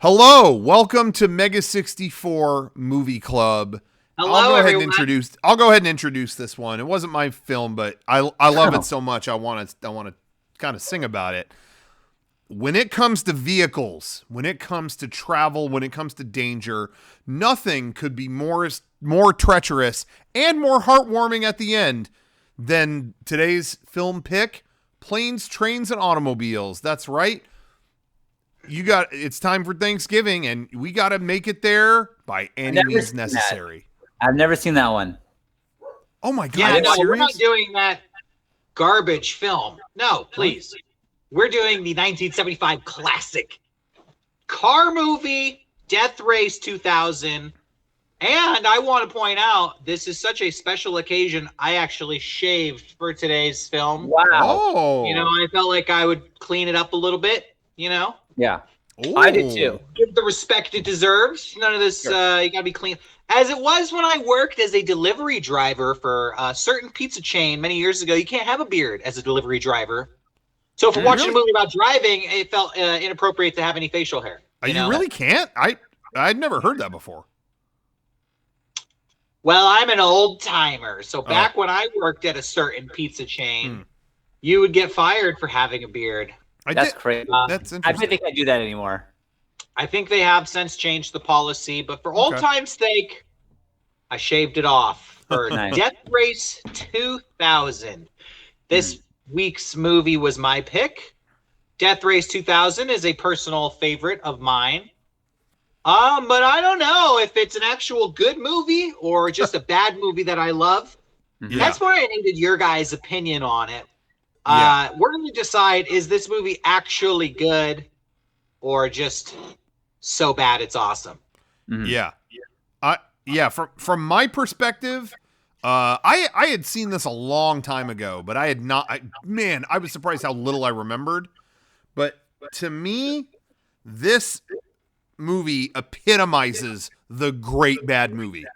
Hello, welcome to Mega64 Movie Club. Hello, I'll go ahead everyone. and introduce this one. It wasn't my film, but I love it so much. I want to kind of sing about it. When it comes to vehicles, when it comes to travel, when it comes to danger, nothing could be more treacherous and more heartwarming at the end than today's film pick, Planes, Trains, and Automobiles. That's right. It's time for Thanksgiving, and we got to make it there by any means necessary. I've never seen that one. Oh my God. Yeah, no, serious? we're not doing that garbage film. No, please. We're doing the 1975 classic car movie, Death Race 2000. And I want to point out, this is such a special occasion. I actually shaved for today's film. Wow. Oh. I felt like I would clean it up a little bit, Yeah. Ooh. I did too. Give the respect it deserves. None of this, Sure. you gotta be clean. As it was when I worked as a delivery driver for a certain pizza chain many years ago, you can't have a beard as a delivery driver. So if we're watching a movie about driving, it felt inappropriate to have any facial hair. You really can't? I'd never heard that before. Well, I'm an old timer. So back when I worked at a certain pizza chain, you would get fired for having a beard. That's crazy. That's I interesting. don't think I do that anymore. I think they have since changed the policy, but for old time's sake, I shaved it off for Nice. Death Race 2000. This week's movie was my pick. Death Race 2000 is a personal favorite of mine. But I don't know if it's an actual good movie or just a bad movie that I love. Yeah. That's where I needed your guys' opinion on it. Yeah. We're going to decide, is this movie actually good or just so bad it's awesome? Yeah. From my perspective, I had seen this a long time ago, but I had not. I was surprised how little I remembered. But to me, this movie epitomizes the great bad movie.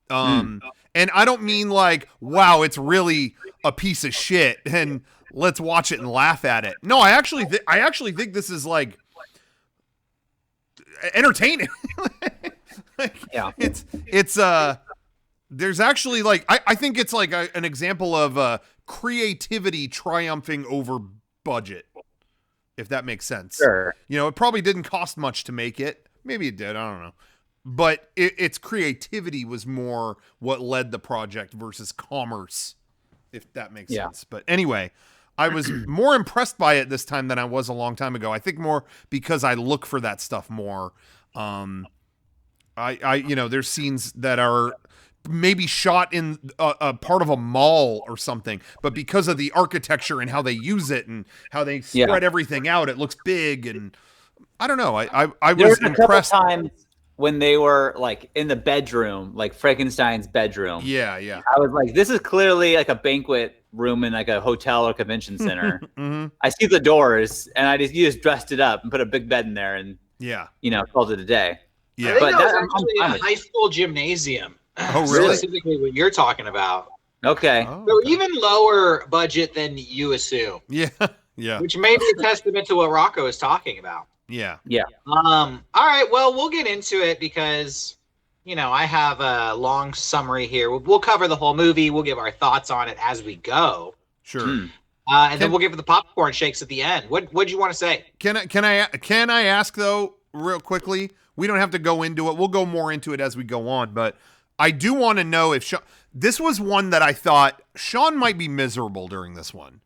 And I don't mean like, wow, it's really a piece of shit and let's watch it and laugh at it. No, I actually think this is like entertaining. It's there's actually like I think it's like an example of creativity triumphing over budget, if that makes sense. Sure. It probably didn't cost much to make it. Maybe it did. I don't know. But its creativity was more what led the project versus commerce, if that makes sense. But anyway, I was more impressed by it this time than I was a long time ago. I think more because I look for that stuff more. There's scenes that are maybe shot in a part of a mall or something, but because of the architecture and how they use it and how they spread everything out, it looks big. And I don't know. I was impressed. Couple times when they were like in the bedroom, like Frankenstein's bedroom. Yeah. I was like, this is clearly like a banquet room in like a hotel or convention center. I see the doors, and you just dressed it up and put a big bed in there, and called it a day. Yeah, I think but that was actually a high school gymnasium. Oh, really? Specifically what you're talking about. Okay. So even lower budget than you assume. Yeah. Which may be a testament to what Rocco is talking about. Yeah. All right. Well, we'll get into it because, I have a long summary here. We'll cover the whole movie. We'll give our thoughts on it as we go. Sure. And then we'll give it the popcorn shakes at the end. What'd you want to say? Can I ask though, real quickly? We don't have to go into it. We'll go more into it as we go on, but I do want to know if this was one that I thought Sean might be miserable during this one.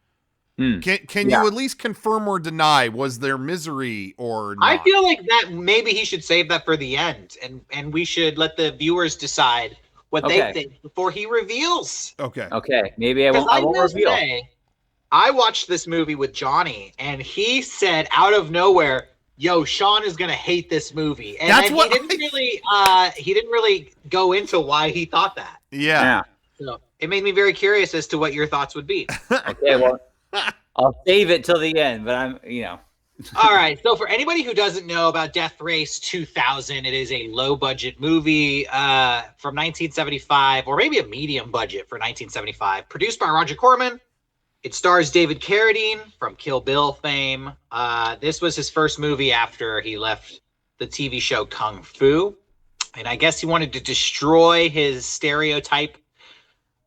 Can you at least confirm or deny, was there misery or not? I feel like that maybe he should save that for the end, and we should let the viewers decide what they think before he reveals. Okay. Maybe I won't reveal. I watched this movie with Johnny, and he said out of nowhere, "Yo, Sean is gonna hate this movie," and That's then what he didn't really go into why he thought that. Yeah. So it made me very curious as to what your thoughts would be. Okay, well, I'll save it till the end, but All right. So for anybody who doesn't know about Death Race 2000, it is a low budget movie from 1975, or maybe a medium budget for 1975, produced by Roger Corman. It stars David Carradine from Kill Bill fame. This was his first movie after he left the TV show Kung Fu. And I guess he wanted to destroy his stereotype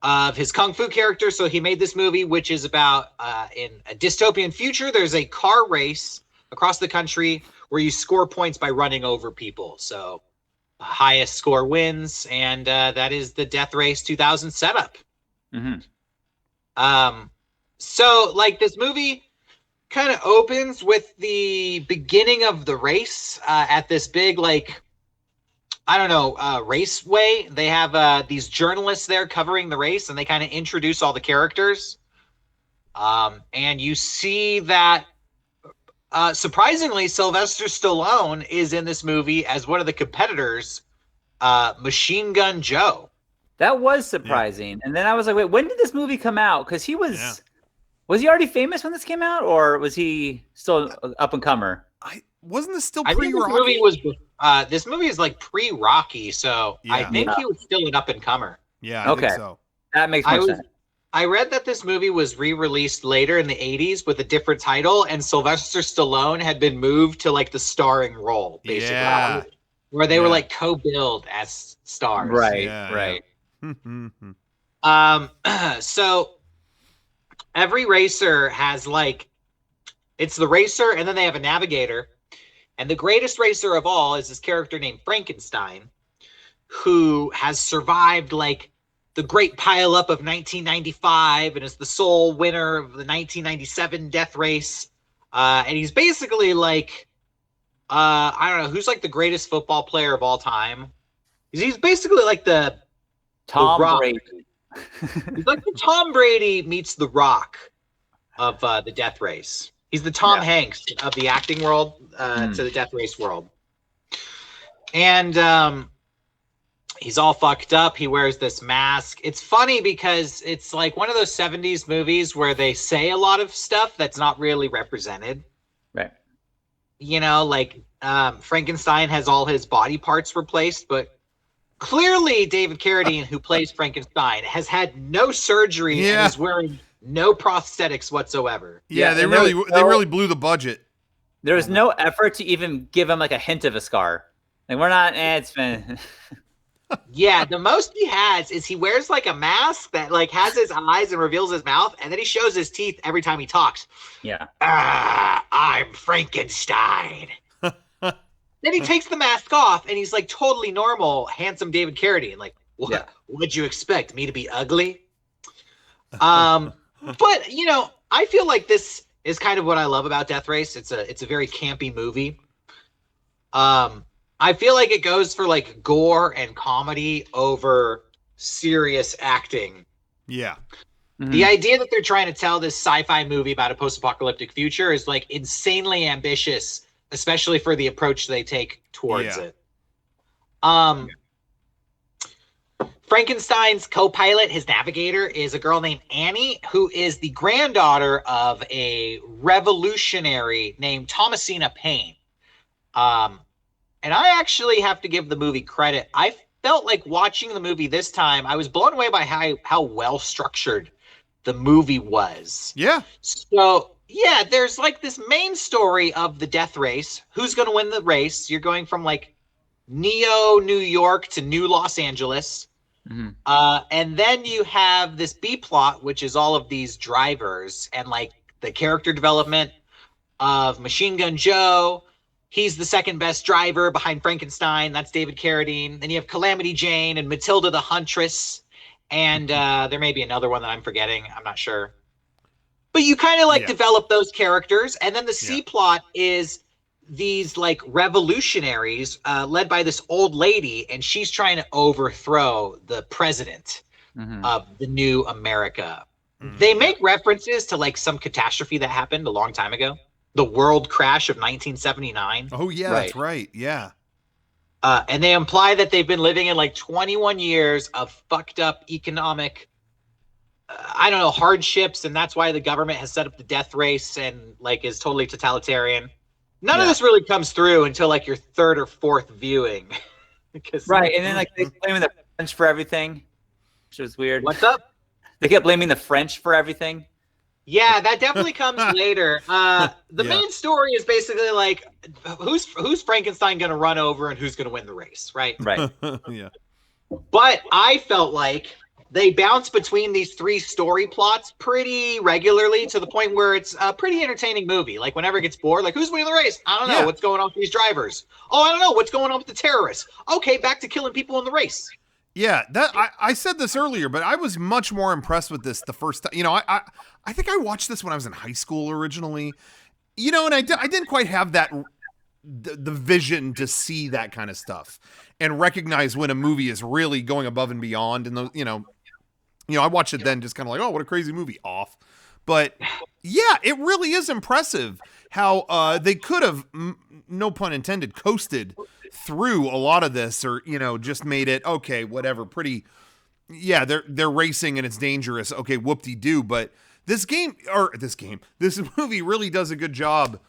of his Kung Fu character. So he made this movie, which is about in a dystopian future, there's a car race across the country where you score points by running over people. So highest score wins. And that is the Death Race 2000 setup. So like this movie kind of opens with the beginning of the race at this big, like, I don't know, raceway. They have these journalists there covering the race, and they kind of introduce all the characters. And you see that, surprisingly, Sylvester Stallone is in this movie as one of the competitors, Machine Gun Joe. That was surprising. And then I was like, wait, when did this movie come out? Because he was... Was he already famous when this came out, or was he still up and comer? Wasn't this still pre-Rocky? This movie is like pre-Rocky, so I think he was still an up and comer. Yeah, I think so. That makes more sense. I read that this movie was re-released later in the 80s with a different title, and Sylvester Stallone had been moved to like the starring role, basically, where they were like co-billed as stars. Right. So every racer has like, it's the racer, and then they have a navigator. And the greatest racer of all is this character named Frankenstein, who has survived like the great pileup of 1995 and is the sole winner of the 1997 death race. And he's basically like, I don't know, who's like the greatest football player of all time? He's basically like the Tom Brady. He's like the Tom Brady meets The Rock of the death race. He's the Tom Hanks of the acting world to the death race world. And he's all fucked up. He wears this mask. It's funny because it's like one of those 70s movies where they say a lot of stuff that's not really represented. Right. You know, like Frankenstein has all his body parts replaced, but clearly David Carradine, who plays Frankenstein, has had no surgery and is wearing no prosthetics whatsoever. Yeah, they really blew the budget. There was no effort to even give him like a hint of a scar. Like, we're not, it's been... Yeah, the most he has is he wears like a mask that like has his eyes and reveals his mouth, and then he shows his teeth every time he talks. Yeah. I'm Frankenstein. Then he takes the mask off, and he's like totally normal, handsome David Carradine. Like, what? What'd you expect, me to be ugly? But you know, I feel like this is kind of what I love about Death Race. It's a very campy movie. I feel like it goes for like gore and comedy over serious acting. Yeah. Mm-hmm. The idea that they're trying to tell this sci-fi movie about a post-apocalyptic future is like insanely ambitious, especially for the approach they take towards it. Frankenstein's co-pilot, his navigator, is a girl named Annie, who is the granddaughter of a revolutionary named Thomasina Paine. And I actually have to give the movie credit. I felt like watching the movie this time, I was blown away by how well structured the movie was. Yeah. So, yeah, there's like this main story of the death race. Who's going to win the race? You're going from like Neo New York to New Los Angeles. Mm-hmm. And then you have this B plot, which is all of these drivers and like the character development of Machine Gun Joe. He's the second best driver behind Frankenstein. That's David Carradine. Then you have Calamity Jane and Matilda the Huntress. And there may be another one that I'm forgetting. I'm not sure. But you kind of like develop those characters. And then the C plot is these like revolutionaries led by this old lady. And she's trying to overthrow the president of the new America. Mm-hmm. They make references to like some catastrophe that happened a long time ago. The world crash of 1979. Oh, yeah, that's right. Yeah. And they imply that they've been living in like 21 years of fucked up economic, I don't know, hardships. And that's why the government has set up the death race and like is totally totalitarian. None of this really comes through until like your third or fourth viewing. And then like they blaming the French for everything, which was weird. What's up? They kept blaming the French for everything. Yeah, that definitely comes later. The main story is basically like who's Frankenstein going to run over and who's going to win the race, right? Right. Yeah. But I felt like they bounce between these three story plots pretty regularly to the point where it's a pretty entertaining movie. Like whenever it gets bored, like who's winning the race? I don't know. Yeah. What's going on with these drivers? Oh, I don't know. What's going on with the terrorists? Okay, back to killing people in the race. Yeah, that I said this earlier, but I was much more impressed with this the first time. You know, I think I watched this when I was in high school originally. You know, and I didn't quite have that the vision to see that kind of stuff and recognize when a movie is really going above and beyond. And you know, I watched it then just kind of like, oh, what a crazy movie, off. But yeah, it really is impressive how they could have, no pun intended, coasted through a lot of this, or you know, just made it okay, whatever. Pretty, yeah, they're racing and it's dangerous. Okay, whoop-de-doo. But this movie really does a good job.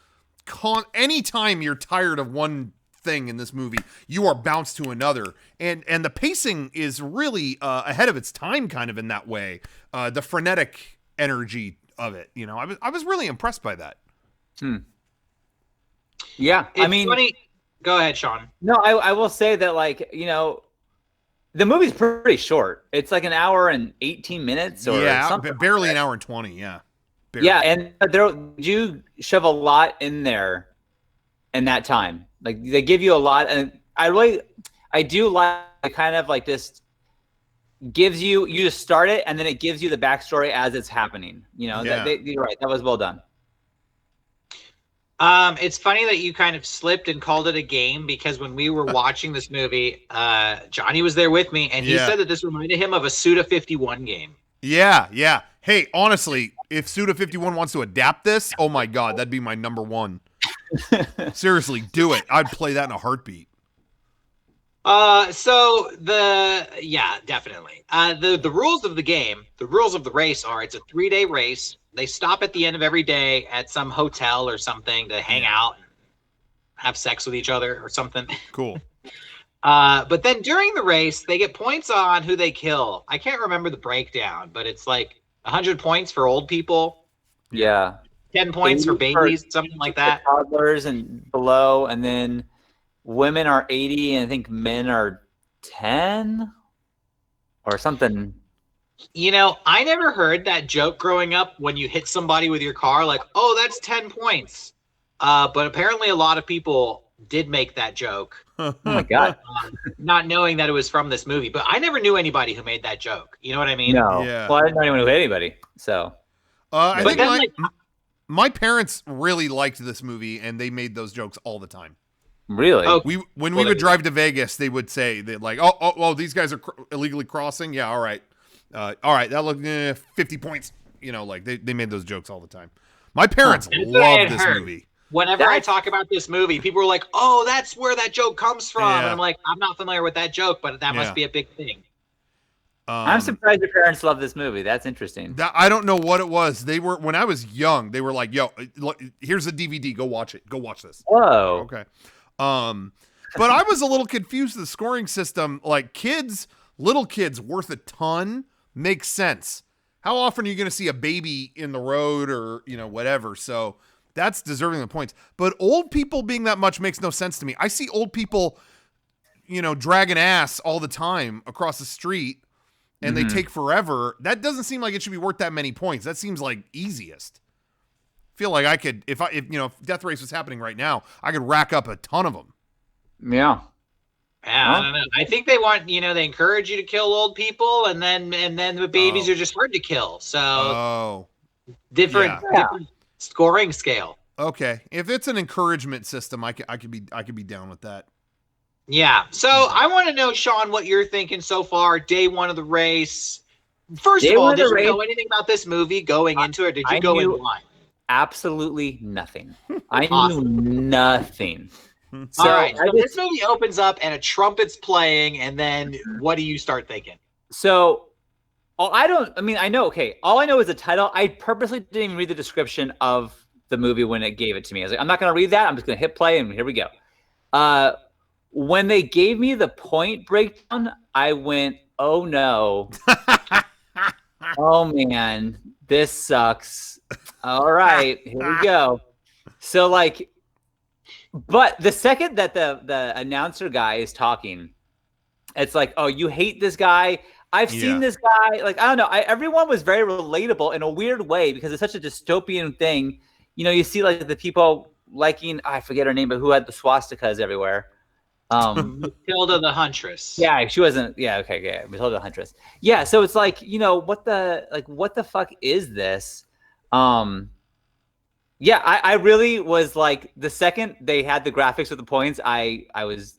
Anytime you're tired of one thing in this movie, you are bounced to another, and the pacing is really ahead of its time, kind of in that way. The frenetic energy of it, you know, I was really impressed by that. Yeah, It's I mean, funny. Go ahead, Sean. No, I will say that, like, you know, the movie's pretty short. It's like an hour and 18 minutes, or something. Barely an hour and 20. Yeah, barely. Yeah, and you shove a lot in there in that time. Like they give you a lot, and I do like kind of like this gives you just start it, and then it gives you the backstory as it's happening. You know, you're right. That was well done. It's funny that you kind of slipped and called it a game, because when we were watching this movie, Johnny was there with me, and he said that this reminded him of a Suda51 game. Yeah. Hey, honestly, if Suda51 wants to adapt this, oh my God, that'd be my number one. Seriously, do it. I'd play that in a heartbeat. Definitely. The rules of the game, the rules of the race are, it's a 3-day race. They stop at the end of every day at some hotel or something to hang out and have sex with each other or something. Cool. But then during the race, they get points on who they kill. I can't remember the breakdown, but it's like 100 points for old people. Yeah. 10 points for babies, something like that. Toddlers and below, and then women are 80, and I think men are 10 or something. You know, I never heard that joke growing up when you hit somebody with your car, like, oh, that's 10 points. But apparently a lot of people did make that joke. Oh my God. Not knowing that it was from this movie. But I never knew anybody who made that joke. You know what I mean? No. Yeah. Well, I didn't know anyone who hit anybody. So. I think my parents really liked this movie, and they made those jokes all the time. Really? Oh, When we would drive to Vegas, they would say that, like, oh, these guys are illegally crossing. Yeah, all right, that looked 50 points. You know, like they made those jokes all the time. My parents love this movie. Whenever I talk about this movie, people are like, "Oh, that's where that joke comes from," and I'm like, "I'm not familiar with that joke, but that must be a big thing." I'm surprised your parents love this movie. That's interesting. I don't know what it was. They were, when I was young, they were like, "Yo, here's a DVD. Go watch it. Go watch this." Whoa. Okay. But I was a little confused with the scoring system. Like, little kids worth a ton makes sense. How often are you going to see a baby in the road or, you know, whatever? So that's deserving of the points. But old people being that much makes no sense to me. I see old people, you know, dragging ass all the time across the street, and they take forever. That doesn't seem like it should be worth that many points. That seems like easiest. I feel like I could, if Death Race was happening right now, I could rack up a ton of them. Yeah. I don't know. I think they want, they encourage you to kill old people, and then the babies are just hard to kill. So different scoring scale. Okay, if it's an encouragement system, I could be down with that. Yeah. So I want to know, Sean, what you're thinking so far. Day one of the race. First of all, did you know anything about this movie going into it? Did you go in blind? Absolutely nothing. I knew nothing. So, all right. So this movie opens up and a trumpet's playing, and then what do you start thinking? So, I know. Okay, all I know is the title. I purposely didn't even read the description of the movie when it gave it to me. I was like, I'm not going to read that. I'm just going to hit play, and here we go. When they gave me the point breakdown, I went, oh no. Oh man, this sucks. All right, here we go. So like, but the second that the announcer guy is talking, it's like, oh, you hate this guy. I've seen this guy. Like, I don't know. Everyone was very relatable in a weird way because it's such a dystopian thing. You know, you see like the people liking, I forget her name, but who had the swastikas everywhere. Matilda the Huntress. Yeah, she wasn't. Yeah, okay, yeah, Matilda the Huntress. Yeah, so it's like, you know, what the fuck is this? Yeah, I really was like, the second they had the graphics with the points, I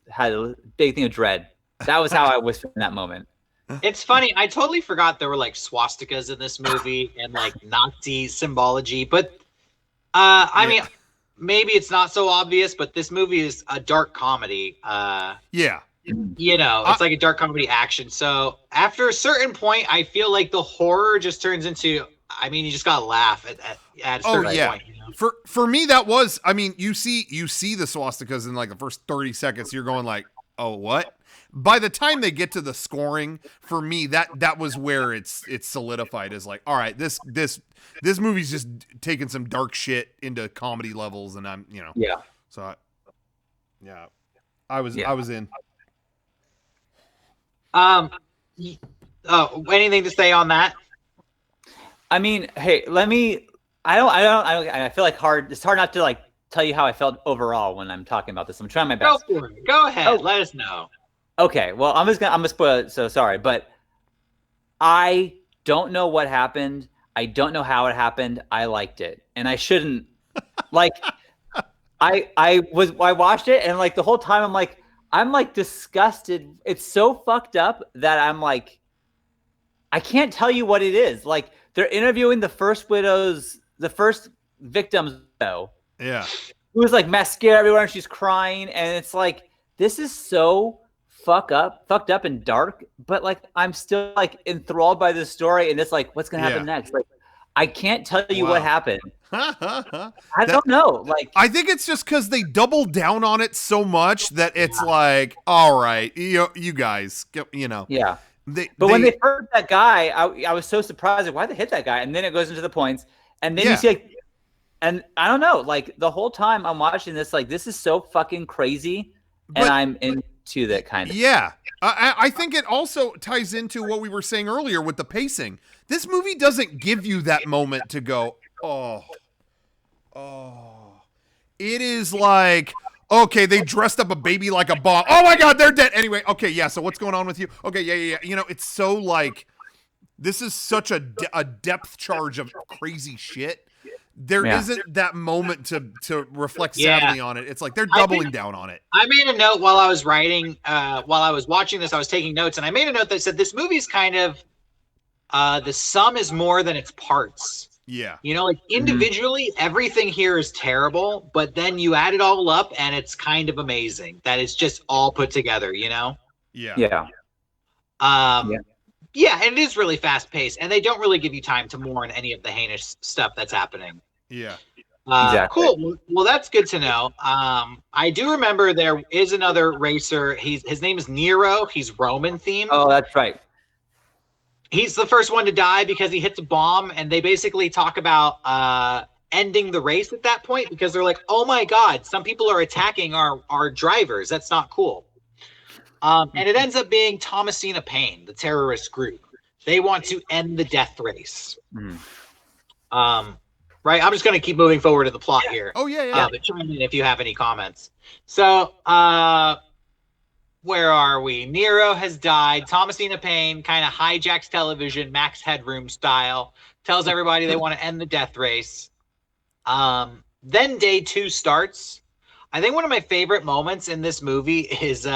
had a big thing of dread. That was how I was in that moment. It's funny. I totally forgot there were like swastikas in this movie and like Nazi symbology. But I mean, maybe it's not so obvious, but this movie is a dark comedy. Yeah. You know, it's like a dark comedy action. So after a certain point, I feel like the horror just turns into, I mean, you just gotta laugh at a certain point. You know? For me, that was, I mean, you see the swastikas in like the first 30 seconds, you're going like, oh, what? By the time they get to the scoring, for me, that was where it's solidified as like, all right, this movie's just taking some dark shit into comedy levels, and I'm, you know, so I was in. Anything to say on that? I mean, hey, I feel like it's hard not to like tell you how I felt overall when I'm talking about this. I'm trying my best. Go for it. Go ahead. Let us know. Okay, well, I'm gonna spoil it, so sorry, but I don't know what happened. I don't know how it happened. I liked it, and I shouldn't. Like, I watched it, and like the whole time, I'm like disgusted. It's so fucked up that I'm like, I can't tell you what it is. Like, they're interviewing the first victims, though. Yeah. Who was like mascara everywhere, and she's crying, and it's like, this is so fucked up and dark, but like I'm still like enthralled by this story, and it's like, what's gonna happen next? Like, I can't tell you what happened. I don't know. Like, I think it's just because they double down on it so much that it's like, all right, you guys, you know. Yeah. When they hurt that guy, I was so surprised. Like, why they hit that guy? And then it goes into the points, and then you see like, and I don't know, like the whole time I'm watching this, like, this is so fucking crazy, and I'm into that kind of. Yeah, I think it also ties into what we were saying earlier with the pacing. This movie doesn't give you that moment to go, oh. It is like, okay, they dressed up a baby like a bomb. Oh my God, they're dead. Anyway, okay, yeah, so what's going on with you? Okay, yeah. You know, it's so like, this is such a depth charge of crazy shit. There isn't that moment to reflect sadly on it. It's like they're doubling down on it. I made a note while I was writing, while I was watching this, I was taking notes, and I made a note that said this movie's kind of, the sum is more than its parts. Yeah. You know, like individually, everything here is terrible, but then you add it all up and it's kind of amazing that it's just all put together, you know? Yeah. Yeah. Yeah, and it is really fast paced, and they don't really give you time to mourn any of the heinous stuff that's happening. Yeah. Exactly. Cool. Well, that's good to know. I do remember there is another racer. His name is Nero. He's Roman themed. Oh, that's right. He's the first one to die because he hits a bomb, and they basically talk about ending the race at that point because they're like, oh my God, some people are attacking our drivers. That's not cool. And it ends up being Thomasina Paine, the terrorist group. They want to end the death race. Right? I'm just going to keep moving forward in the plot here. Oh, yeah. But chime in if you have any comments. So, where are we? Nero has died. Thomasina Paine kind of hijacks television, Max Headroom style, tells everybody they want to end the death race. Then day 2 starts. I think one of my favorite moments in this movie is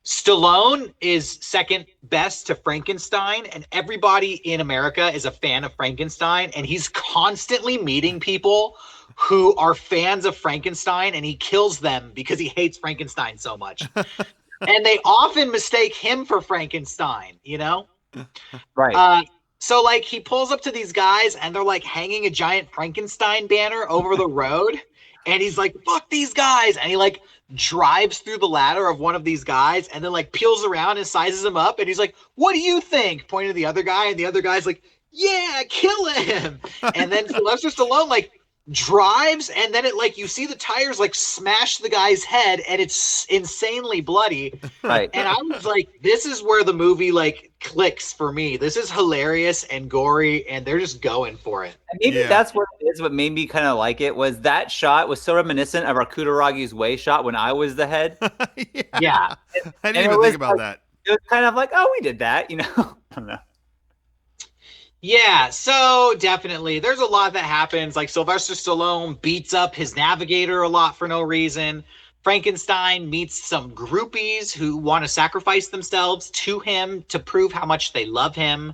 Stallone is second best to Frankenstein, and everybody in America is a fan of Frankenstein, and he's constantly meeting people who are fans of Frankenstein, and he kills them because he hates Frankenstein so much. And they often mistake him for Frankenstein, you know? Right. So, like, he pulls up to these guys, and they're, like, hanging a giant Frankenstein banner over the road, and he's like, fuck these guys! And he, like, drives through the ladder of one of these guys, and then, like, peels around and sizes him up, and he's like, what do you think? Pointing to the other guy, and the other guy's like, yeah, kill him. And then Sylvester Stallone like drives, and then it like you see the tires like smash the guy's head, and it's insanely bloody. Right. And I was like, this is where the movie like clicks for me. This is hilarious and gory, and they're just going for it. And maybe that's what it is. What made me kind of like it was that shot was so reminiscent of our Kudaragi's Way shot when I was the head. Yeah. I didn't even think about that. It was kind of like, oh, we did that, you know? I don't know. Yeah, so definitely there's a lot that happens. Like Sylvester Stallone beats up his navigator a lot for no reason. Frankenstein meets some groupies who want to sacrifice themselves to him to prove how much they love him.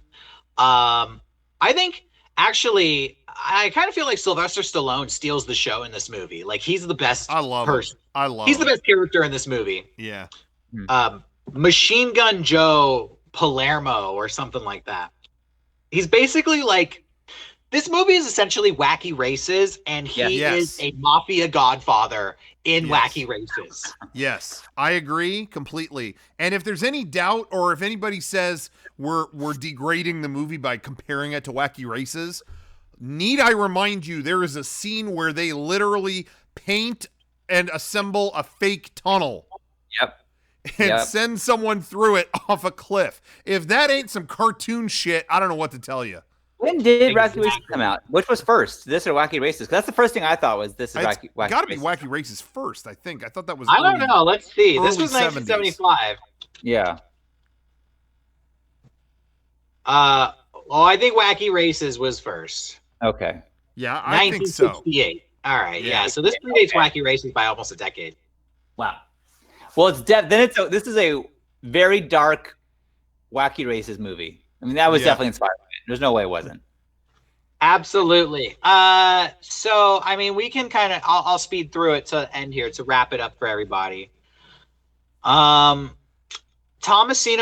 I think actually I kind of feel like Sylvester Stallone steals the show in this movie. Like he's the best person. He's the best character in this movie. Yeah. Machine Gun Joe Palermo or something like that. He's basically like, this movie is essentially Wacky Races, and he is a mafia godfather in Wacky Races. Yes, I agree completely. And if there's any doubt, or if anybody says we're degrading the movie by comparing it to Wacky Races, need I remind you, there is a scene where they literally paint and assemble a fake tunnel. Yep. And send someone through it off a cliff. If that ain't some cartoon shit, I don't know what to tell you. When did Wacky Races come out? Which was first, this or Wacky Races? Because that's the first thing I thought was this is Wacky Races. Got to be Wacky Races first, I think. I thought that was I don't know. Let's see. This was 1975. Yeah. Well, I think Wacky Races was first. Okay. Yeah, I think so. 1968. All right. Yeah. So this predates Wacky Races by almost a decade. Wow. Well, this is a very dark Wacky Races movie. I mean, that was definitely inspired by it. There's no way it wasn't. Absolutely. So I mean, we can kind of I'll speed through it to end here to wrap it up for everybody. Thomasina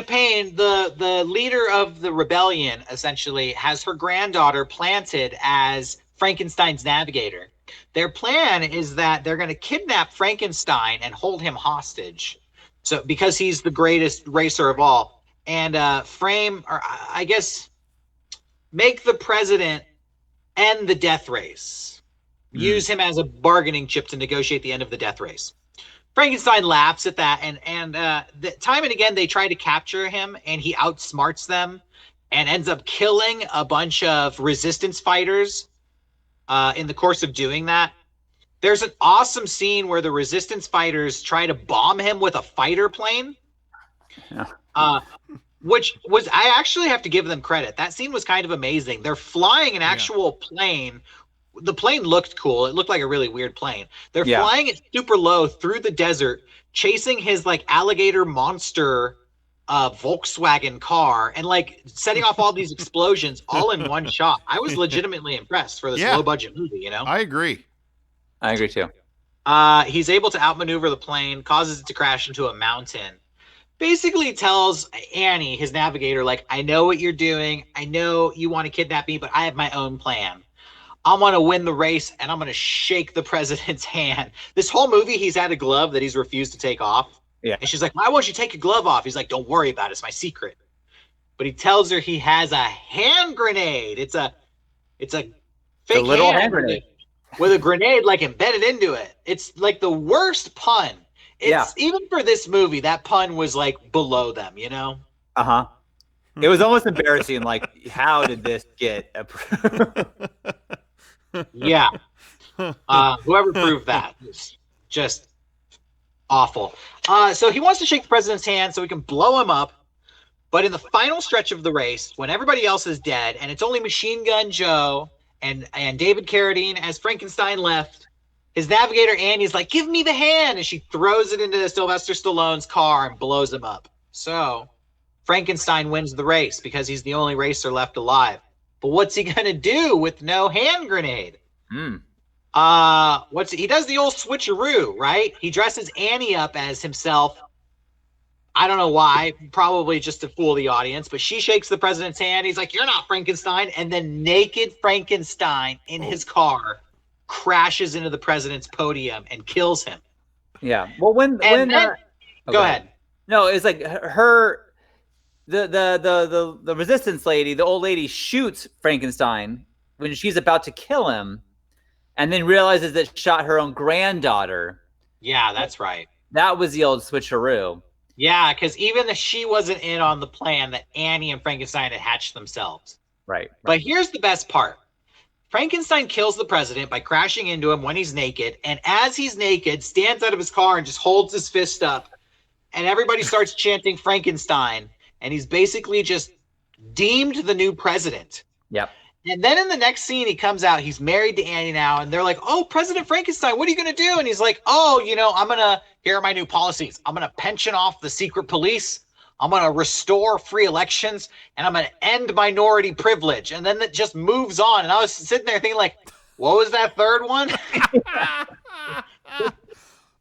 Payne, the leader of the rebellion, essentially has her granddaughter planted as Frankenstein's navigator. Their plan is that they're going to kidnap Frankenstein and hold him hostage. So because he's the greatest racer of all, and make the president end the death race. Use him as a bargaining chip to negotiate the end of the death race. Frankenstein laughs at that, and time and again they try to capture him, and he outsmarts them and ends up killing a bunch of resistance fighters in the course of doing that. There's an awesome scene where the resistance fighters try to bomb him with a fighter plane, which was, I actually have to give them credit. That scene was kind of amazing. They're flying an actual plane. The plane looked cool. It looked like a really weird plane. They're flying it super low through the desert, chasing his like alligator monster Volkswagen car, and like setting off all these explosions all in one shot. I was legitimately impressed for this low budget movie, you know? I agree too. He's able to outmaneuver the plane, causes it to crash into a mountain. Basically tells Annie, his navigator, like, I know what you're doing. I know you want to kidnap me, but I have my own plan. I'm going to win the race, and I'm going to shake the president's hand. This whole movie, he's had a glove that he's refused to take off. Yeah. And she's like, why won't you take your glove off? He's like, don't worry about it. It's my secret. But he tells her he has a hand grenade. It's a fake little hand grenade with a grenade like embedded into it. It's like the worst pun. Even for this movie, that pun was like below them, you know? It was almost embarrassing. Like, how did this get approved? Yeah. Whoever proved that was just awful. So he wants to shake the president's hand so he can blow him up. But in the final stretch of the race, when everybody else is dead and it's only Machine Gun Joe and David Carradine as Frankenstein left, his navigator Annie's like, give me the hand. And she throws it into Sylvester Stallone's car and blows him up. So Frankenstein wins the race because he's the only racer left alive. But what's he going to do with no hand grenade? He does the old switcheroo, right? He dresses Annie up as himself. I don't know why, probably just to fool the audience, but she shakes the president's hand. He's like, you're not Frankenstein. And then naked Frankenstein in his car crashes into the president's podium and kills him. Yeah. Well, go ahead. No, it's like the resistance lady, the old lady, shoots Frankenstein when she's about to kill him, and then realizes that she shot her own granddaughter. Yeah, that's right. That was the old switcheroo. Yeah, because even she wasn't in on the plan that Annie and Frankenstein had hatched themselves. Right. But here's the best part. Frankenstein kills the president by crashing into him when he's naked, and as he's naked, stands out of his car and just holds his fist up, and everybody starts chanting Frankenstein, and he's basically just deemed the new president. Yep. And then in the next scene, he comes out, he's married to Annie now, and they're like, oh, President Frankenstein, what are you going to do? And he's like, oh, here are my new policies. I'm going to pension off the secret police. I'm going to restore free elections, and I'm going to end minority privilege. And then it just moves on. And I was sitting there thinking, like, what was that third one?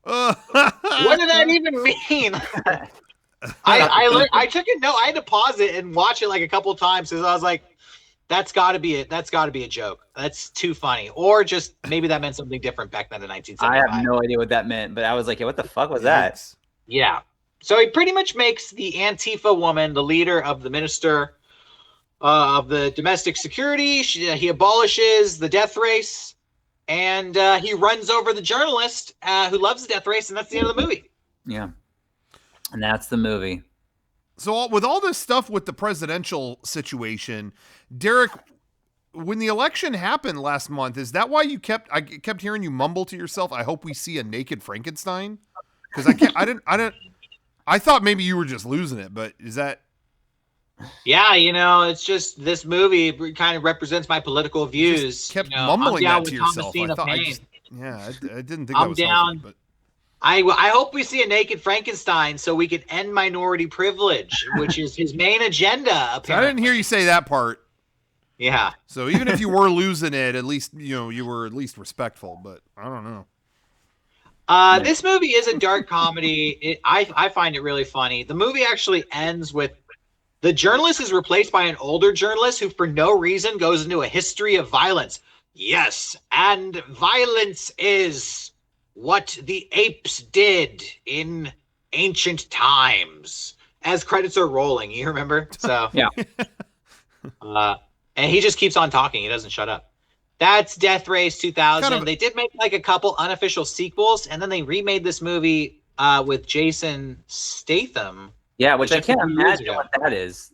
What did that even mean? I took a note. I had to pause it and watch it like a couple of times because I was like, that's got to be a joke. That's too funny. Or just maybe that meant something different back then in 1975. I have no idea what that meant, but I was like, yeah, what the fuck was that? Yeah. So he pretty much makes the Antifa woman the leader of the minister of the domestic security. He abolishes the death race, and he runs over the journalist who loves the death race, and that's the end of the movie. Yeah. And that's the movie. So with all this stuff with the presidential situation, Derek, when the election happened last month, is that why I kept hearing you mumble to yourself, I hope we see a naked Frankenstein? Because I thought maybe you were just losing it, but is that? Yeah, it's just this movie kind of represents my political views. You just kept mumbling that to yourself. I didn't think that was healthy, but I hope we see a naked Frankenstein so we can end minority privilege, which is his main agenda. Apparently. I didn't hear you say that part. Yeah. So even if you were losing it, at least you were at least respectful. But I don't know. This movie is a dark comedy. I find it really funny. The movie actually ends with the journalist is replaced by an older journalist who, for no reason, goes into a history of violence. Yes, and violence is what the apes did in ancient times. As credits are rolling, you remember? So yeah. And he just keeps on talking. He doesn't shut up. That's Death Race 2000. They did make like a couple unofficial sequels, and then they remade this movie with Jason Statham. Yeah, which I can't imagine what that is.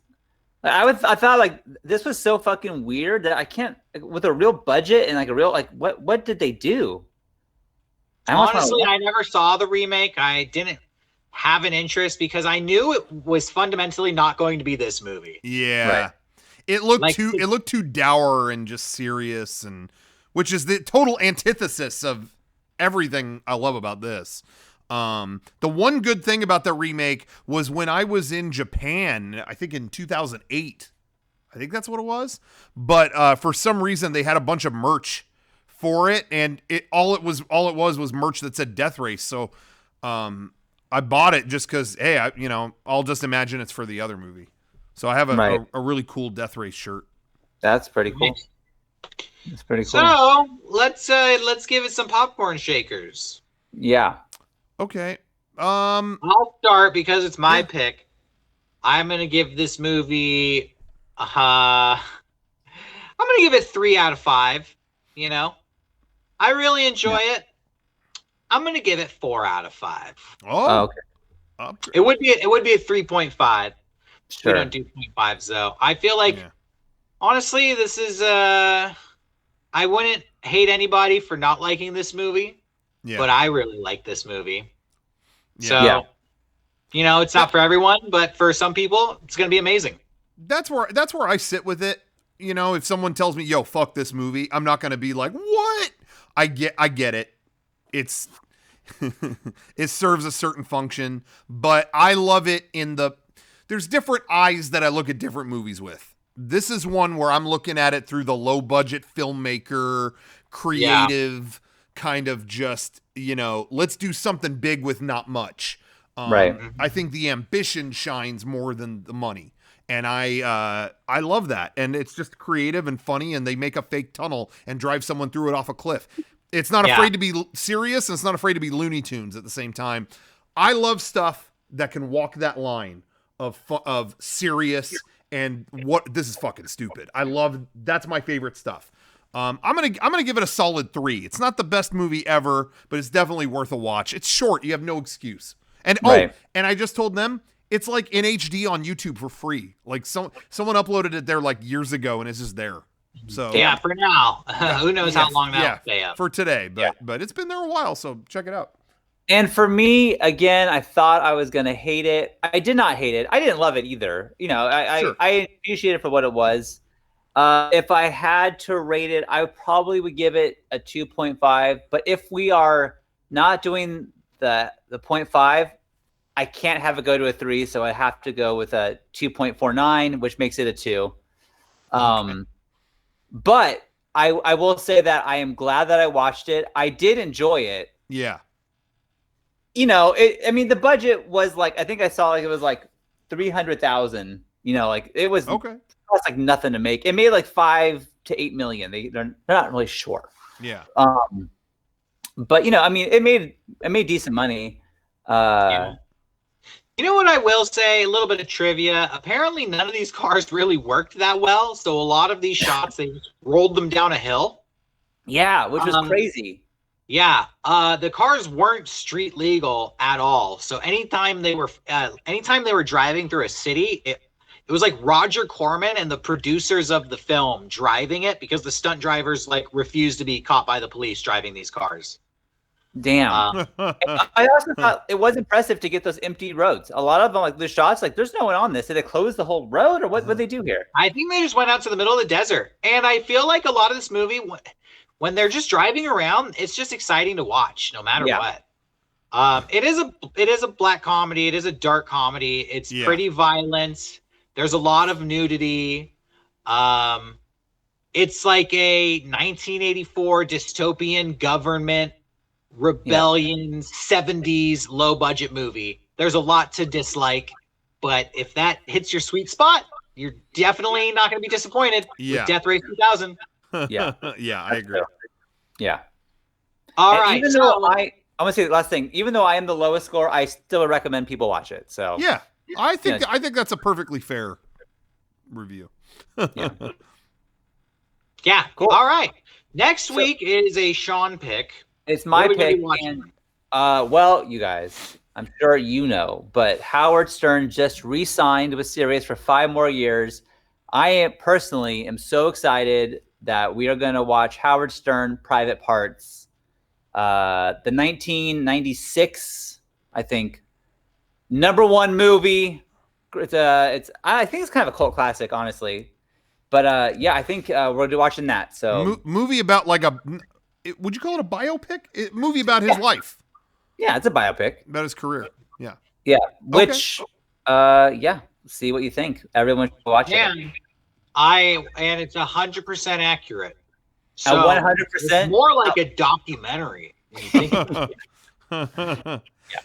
I thought like this was so fucking weird that I can't, with a real budget and like a real like what did they do? Honestly, I never saw the remake. I didn't have an interest because I knew it was fundamentally not going to be this movie. Yeah. Right. It looked too dour and just serious, and which is the total antithesis of everything I love about this. The one good thing about the remake was when I was in Japan, I think in 2008, I think that's what it was. But for some reason they had a bunch of merch for it, and all it was merch that said Death Race. So I bought it just because, hey, I'll just imagine it's for the other movie. So I have a really cool Death Race shirt. That's pretty cool. That's pretty cool. So let's give it some popcorn shakers. Yeah. Okay. I'll start because it's my pick. I'm gonna give this movie. I'm gonna give it 3 out of 5. I really enjoy it. I'm gonna give it 4 out of 5. Oh, okay. It would be a 3.5. Sure. We don't do 0.5s though. I feel like, honestly, this is I wouldn't hate anybody for not liking this movie, but I really like this movie. Yeah. So, it's not for everyone, but for some people, it's gonna be amazing. That's where I sit with it. If someone tells me, "Yo, fuck this movie," I'm not gonna be like, "What?" I get it. It's it serves a certain function, but I love it there's different eyes that I look at different movies with. This is one where I'm looking at it through the low budget filmmaker, creative kind of just, let's do something big with not much. Right. I think the ambition shines more than the money. And I love that. And it's just creative and funny, and they make a fake tunnel and drive someone through it off a cliff. It's not afraid to be serious, and it's not afraid to be Looney Tunes at the same time. I love stuff that can walk that line of serious and what this is fucking stupid. That's my favorite stuff. I'm gonna give it a solid 3. It's not the best movie ever, but it's definitely worth a watch. It's short. You have no excuse. And and I just told them it's like in HD on YouTube for free. Like someone uploaded it there like years ago, and it's just there. So yeah, for now. Who knows how long that'll stay up. For today, but it's been there a while, so check it out. And for me, again, I thought I was gonna hate it. I did not hate it. I didn't love it either. You know, I appreciate it for what it was. If I had to rate it, I probably would give it a 2.5. But if we are not doing the 0.5, I can't have it go to a 3, so I have to go with a 2.49, which makes it a 2. But I will say that I am glad that I watched it. I did enjoy it. Yeah. You know, I mean, the budget was like, I think I saw like it was like 300,000. You know, like it was That's like nothing to make. It made like 5 to 8 million. They're not really sure. Yeah. But you know, I mean, it made decent money. Yeah. You know what I will say? A little bit of trivia. Apparently, none of these cars really worked that well. So a lot of these shots, they rolled them down a hill. Yeah, which was crazy. Yeah, the cars weren't street legal at all. So anytime they were driving through a city, it was like Roger Corman and the producers of the film driving it because the stunt drivers like refused to be caught by the police driving these cars. Damn. I also thought it was impressive to get those empty roads. A lot of them, like the shots, like there's no one on this. Did they close the whole road, or what did they do here? I think they just went out to the middle of the desert. And I feel like a lot of this movie, when they're just driving around, it's just exciting to watch, no matter what. It is a black comedy. It is a dark comedy. It's pretty violent. There's a lot of nudity. It's like a 1984 dystopian government rebellion 70s low budget movie. There's a lot to dislike, but if that hits your sweet spot, you're definitely not going to be disappointed with Death Race 2000. Yeah, I agree. Yeah. All right. Even though I'm gonna say the last thing. Even though I am the lowest score, I still recommend people watch it. So yeah, I think that's a perfectly fair review. Yeah. Cool. All right. Next week is a Sean pick. It's my pick. And, well, you guys, I'm sure you know, but Howard Stern just re-signed with Sirius for 5 more years. I personally am so excited that we are going to watch Howard Stern Private Parts, the 1996, I think, #1 movie. I think it's kind of a cult classic, honestly. But yeah, I think we're going to be watching that. So movie about like would you call it a biopic? Movie about his life. Yeah, it's a biopic about his career. Yeah. Yeah. Which, see what you think. Everyone should watch it. And it's 100% accurate. So 100%. It's more like a documentary when you think about it.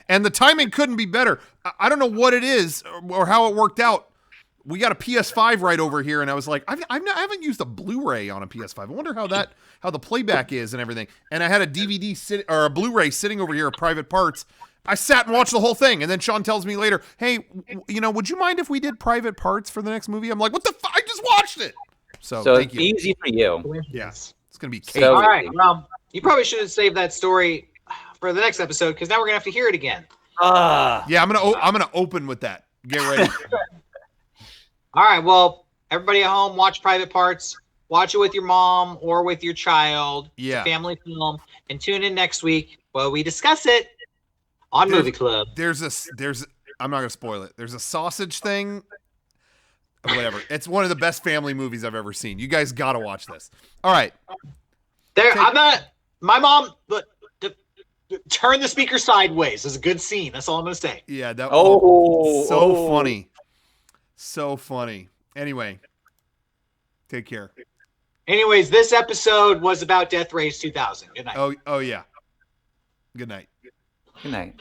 And the timing couldn't be better. I don't know what it is or how it worked out. We got a PS5 right over here, and I was like, I haven't used a Blu-ray on a PS5. I wonder how the playback is and everything. And I had a DVD or a Blu-ray sitting over here of Private Parts. I sat and watched the whole thing, and then Sean tells me later, "Hey, would you mind if we did Private Parts for the next movie?" I'm like, "What the fuck? I just watched it." So thank you. Easy for you. Yes, it's gonna be cake. All right. Well, you probably should have saved that story for the next episode because now we're gonna have to hear it again. Yeah, I'm gonna open with that. Get ready. All right. Well, everybody at home, watch Private Parts. Watch it with your mom or with your child. Yeah. It's a family film. And tune in next week while we discuss it on Movie Club. I'm not gonna spoil it. There's a sausage thing. Whatever. It's one of the best family movies I've ever seen. You guys gotta watch this. All right. My mom. Turn the speaker sideways. It's a good scene. That's all I'm gonna say. Yeah. So funny. So funny. Anyway, take care. Anyways, this episode was about Death Race 2000. Good night. Oh yeah. Good night. Good night.